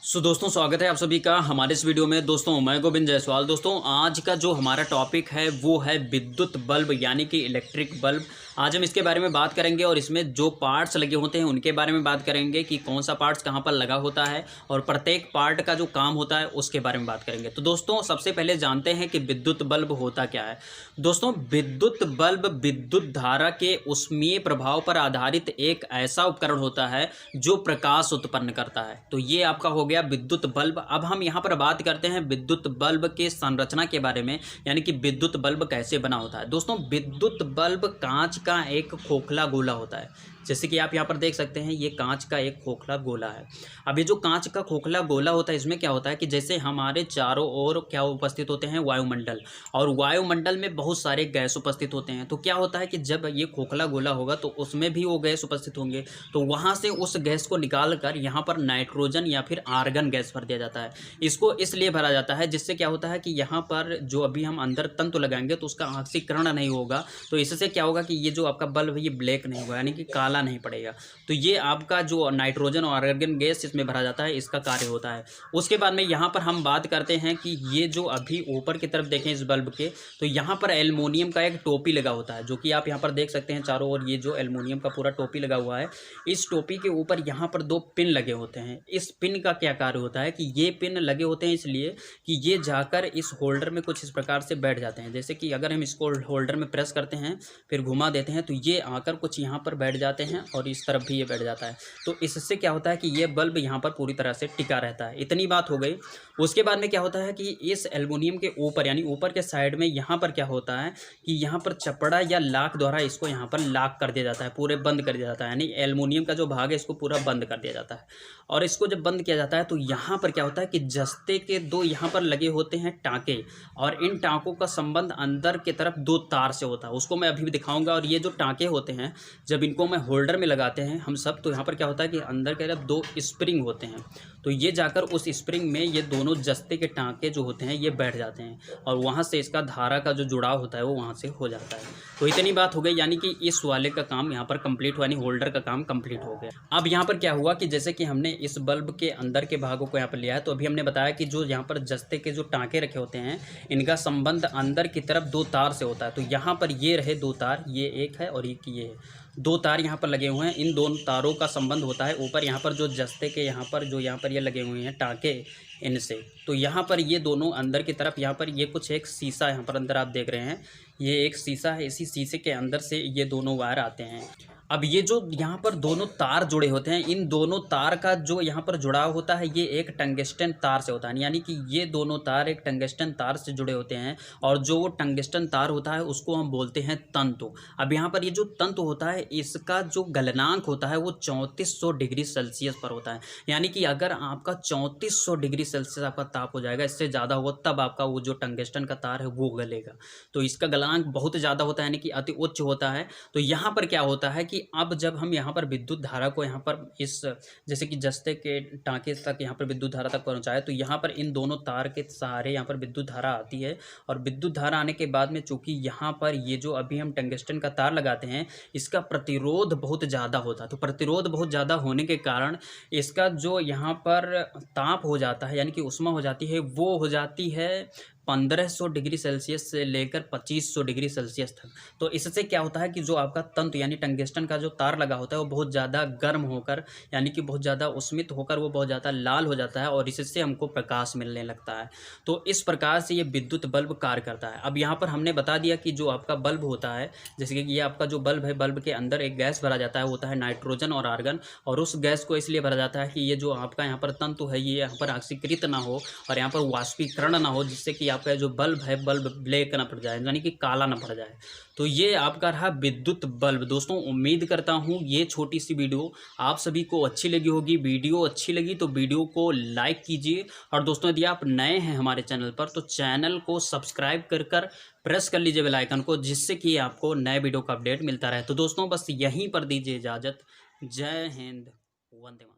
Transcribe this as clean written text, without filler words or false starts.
दोस्तों स्वागत है आप सभी का हमारे इस वीडियो में। दोस्तों मैं गोविंद जायसवाल। दोस्तों आज का जो हमारा टॉपिक है वो है विद्युत बल्ब यानी कि इलेक्ट्रिक बल्ब। आज हम इसके बारे में बात करेंगे और इसमें जो पार्ट्स लगे होते हैं उनके बारे में बात करेंगे कि कौन सा पार्ट्स कहाँ पर लगा होता है और प्रत्येक पार्ट का जो काम होता है उसके बारे में बात करेंगे। तो दोस्तों सबसे पहले जानते हैं कि विद्युत बल्ब होता क्या है। दोस्तों विद्युत बल्ब विद्युत धारा के ऊष्मीय प्रभाव पर आधारित एक ऐसा उपकरण होता है जो प्रकाश उत्पन्न करता है। तो ये आपका हो गया विद्युत बल्ब। अब हम यहाँ पर बात करते हैं विद्युत बल्ब के संरचना के बारे में, यानी कि विद्युत बल्ब कैसे बना होता है। दोस्तों विद्युत बल्ब कांच का एक खोखला गोला होता है, जैसे कि आप यहाँ पर देख सकते हैं ये कांच का एक खोखला गोला है। अब ये जो कांच का खोखला गोला होता है इसमें क्या होता है कि जैसे हमारे चारों ओर क्या उपस्थित होते हैं, वायुमंडल, और वायुमंडल में बहुत सारे गैस उपस्थित होते हैं। तो क्या होता है कि जब ये खोखला गोला होगा तो उसमें भी वो गैस उपस्थित होंगे, तो वहाँ से उस गैस को निकाल कर यहाँ पर नाइट्रोजन या फिर आर्गन गैस भर दिया जाता है। इसको इसलिए भरा जाता है जिससे क्या होता है कि यहाँ पर जो अभी हम अंदर तंतु लगाएंगे तो उसका ऑक्सीकरण नहीं होगा, तो इससे क्या होगा कि ये जो आपका बल्ब है ये ब्लैक नहीं होगा, यानी कि काला नहीं पड़ेगा। तो ये आपका जो नाइट्रोजन और आर्गन गैस इसमें भरा जाता है, इसका कार्य होता है। उसके बाद में यहाँ पर हम बात करते हैं कि ये जो अभी ऊपर की तरफ देखें इस बल्ब के, तो यहाँ पर एल्युमिनियम का एक टोपी लगा होता है, जो कि आप यहाँ पर देख सकते हैं चारों ओर ये जो एल्युमिनियम का पूरा टोपी लगा हुआ है। इस टोपी के ऊपर यहाँ पर दो पिन लगे होते हैं। इस पिन का क्या कार्य होता है कि ये पिन लगे होते हैं इसलिए कि ये जाकर इस होल्डर में कुछ इस प्रकार से बैठ जाते हैं। जैसे कि अगर हम इसको होल्डर में प्रेस करते हैं फिर घुमा देते हैं तो ये आकर कुछ यहाँ पर बैठ जाते हैं और इस तरफ भी ये बैठ जाता है। तो इससे क्या होता है कि ये बल्ब यहाँ पर पूरी तरह से टिका रहता है। इतनी बात हो गई। उसके बाद में क्या होता है कि इस एल्युमिनियम के ऊपर यानी ऊपर के साइड में यहाँ पर क्या होता है कि यहाँ पर चपड़ा या लाक द्वारा इसको यहाँ पर लाक कर दिया जाता है, पूरे बंद कर दिया जाता है, यानी एल्युमिनियम का जो भाग है इसको पूरा बंद कर दिया जाता है। और इसको जब बंद किया जाता है तो यहाँ पर क्या होता है कि जस्ते के दो यहाँ पर लगे होते हैं टाँके, और इन टाँकों का संबंध अंदर की तरफ दो तार से होता है, उसको मैं अभी भी दिखाऊंगा। और ये जो टाँके होते हैं जब इनको मैं होल्डर में लगाते हैं हम सब, तो यहाँ पर क्या होता है कि अंदर की तरफ दो स्प्रिंग होते हैं, तो ये जाकर उस स्प्रिंग में ये दोनों जस्ते के टाँके जो होते हैं ये बैठ जाते हैं और वहाँ से इसका धारा का जो जुड़ाव होता है वो वहाँ से हो जाता है। तो इतनी बात हो गई, यानी कि इस वाले का काम यहाँ पर कंप्लीट हुआ, यानी होल्डर का काम कंप्लीट हो गया। अब यहाँ पर क्या हुआ कि जैसे कि हमने इस बल्ब के अंदर के भागों को यहाँ पर लिया है, तो अभी हमने बताया कि जो यहाँ पर जस्ते के जो टाँके रखे होते हैं इनका संबंध अंदर की तरफ दो तार से होता है। तो यहाँ पर ये रहे दो तार, ये एक है और एक ये है, दो तार यहाँ पर लगे हुए हैं। इन दोनों तारों का संबंध होता है ऊपर यहाँ पर जो जस्ते के यहाँ पर ये लगे हुए हैं टाँके इनसे। तो यहाँ पर ये दोनों अंदर की तरफ यहाँ पर ये कुछ एक शीशा यहाँ पर अंदर आप देख रहे हैं, ये एक शीशा है, इसी शीशे के अंदर से ये दोनों वायर आते हैं। अब ये जो यहाँ पर दोनों तार जुड़े होते हैं, इन दोनों तार का जो यहाँ पर जुड़ाव होता है ये एक टंगस्टन तार से होता है, यानी कि ये दोनों तार एक टंगस्टन तार से जुड़े होते हैं। और जो वो टंगस्टन तार होता है उसको हम बोलते हैं तंतु। अब यहाँ पर ये जो तंतु होता है इसका जो गलनांक होता है वो 3400 डिग्री सेल्सियस पर होता है, यानी कि अगर आपका 3400 डिग्री सेल्सियस आपका ताप हो जाएगा, इससे ज़्यादा होगा तब आपका वो जो टंगस्टन का तार है वो गलेगा। तो इसका गलनांक बहुत ज़्यादा होता है, यानी कि अति उच्च होता है। तो यहाँ पर क्या होता है कि अब जब हम यहाँ पर विद्युत धारा को यहाँ पर इस जैसे कि जस्ते के टाँके तक यहाँ पर विद्युत धारा तक पहुँचाए, तो यहाँ पर इन दोनों तार के सहारे यहाँ पर विद्युत धारा आती है। और विद्युत धारा आने के बाद में चूँकि यहाँ पर ये जो अभी हम टंगस्टन का तार लगाते हैं इसका प्रतिरोध बहुत ज़्यादा होता है, तो प्रतिरोध बहुत ज़्यादा होने के कारण इसका जो यहाँ पर ताप हो जाता है यानी कि ऊष्मा हो जाती है वो हो जाती है 1500 डिग्री सेल्सियस से लेकर 2500 डिग्री सेल्सियस तक। तो इससे क्या होता है कि जो आपका तंतु यानी टंगस्टन का जो तार लगा होता है वो बहुत ज़्यादा गर्म होकर यानी कि बहुत ज़्यादा उष्मित होकर वो बहुत ज़्यादा लाल हो जाता है और इससे हमको प्रकाश मिलने लगता है। तो इस प्रकार से ये विद्युत बल्ब कार्य करता है। अब यहाँ पर हमने बता दिया कि जो आपका बल्ब होता है, जैसे कि ये आपका जो बल्ब है, बल्ब के अंदर एक गैस भरा जाता है, होता है नाइट्रोजन और आर्गन, और उस गैस को इसलिए भरा जाता है कि ये जो आपका यहाँ पर तंतु है ये यहाँ पर ऑक्सीकृत ना हो और यहाँ पर वाष्पीकरण ना हो, जिससे कि आपका जो बल्ब है बल्ब ब्लैक ना पड़ जाए, यानी कि काला ना पड़ जाए। तो ये आपका रहा विद्युत बल्ब। दोस्तों उम्मीद करता हूँ ये छोटी सी वीडियो आप सभी को अच्छी लगी होगी। वीडियो अच्छी लगी तो वीडियो को लाइक कीजिए, और दोस्तों यदि आप नए हैं हमारे चैनल पर तो चैनल को सब्सक्राइब कर प्रेस कर लीजिए बेल आइकन को, जिससे कि आपको नए वीडियो का अपडेट मिलता रहे। तो दोस्तों बस यहीं पर दीजिए इजाज़त। जय हिंद, वंदे मातरम।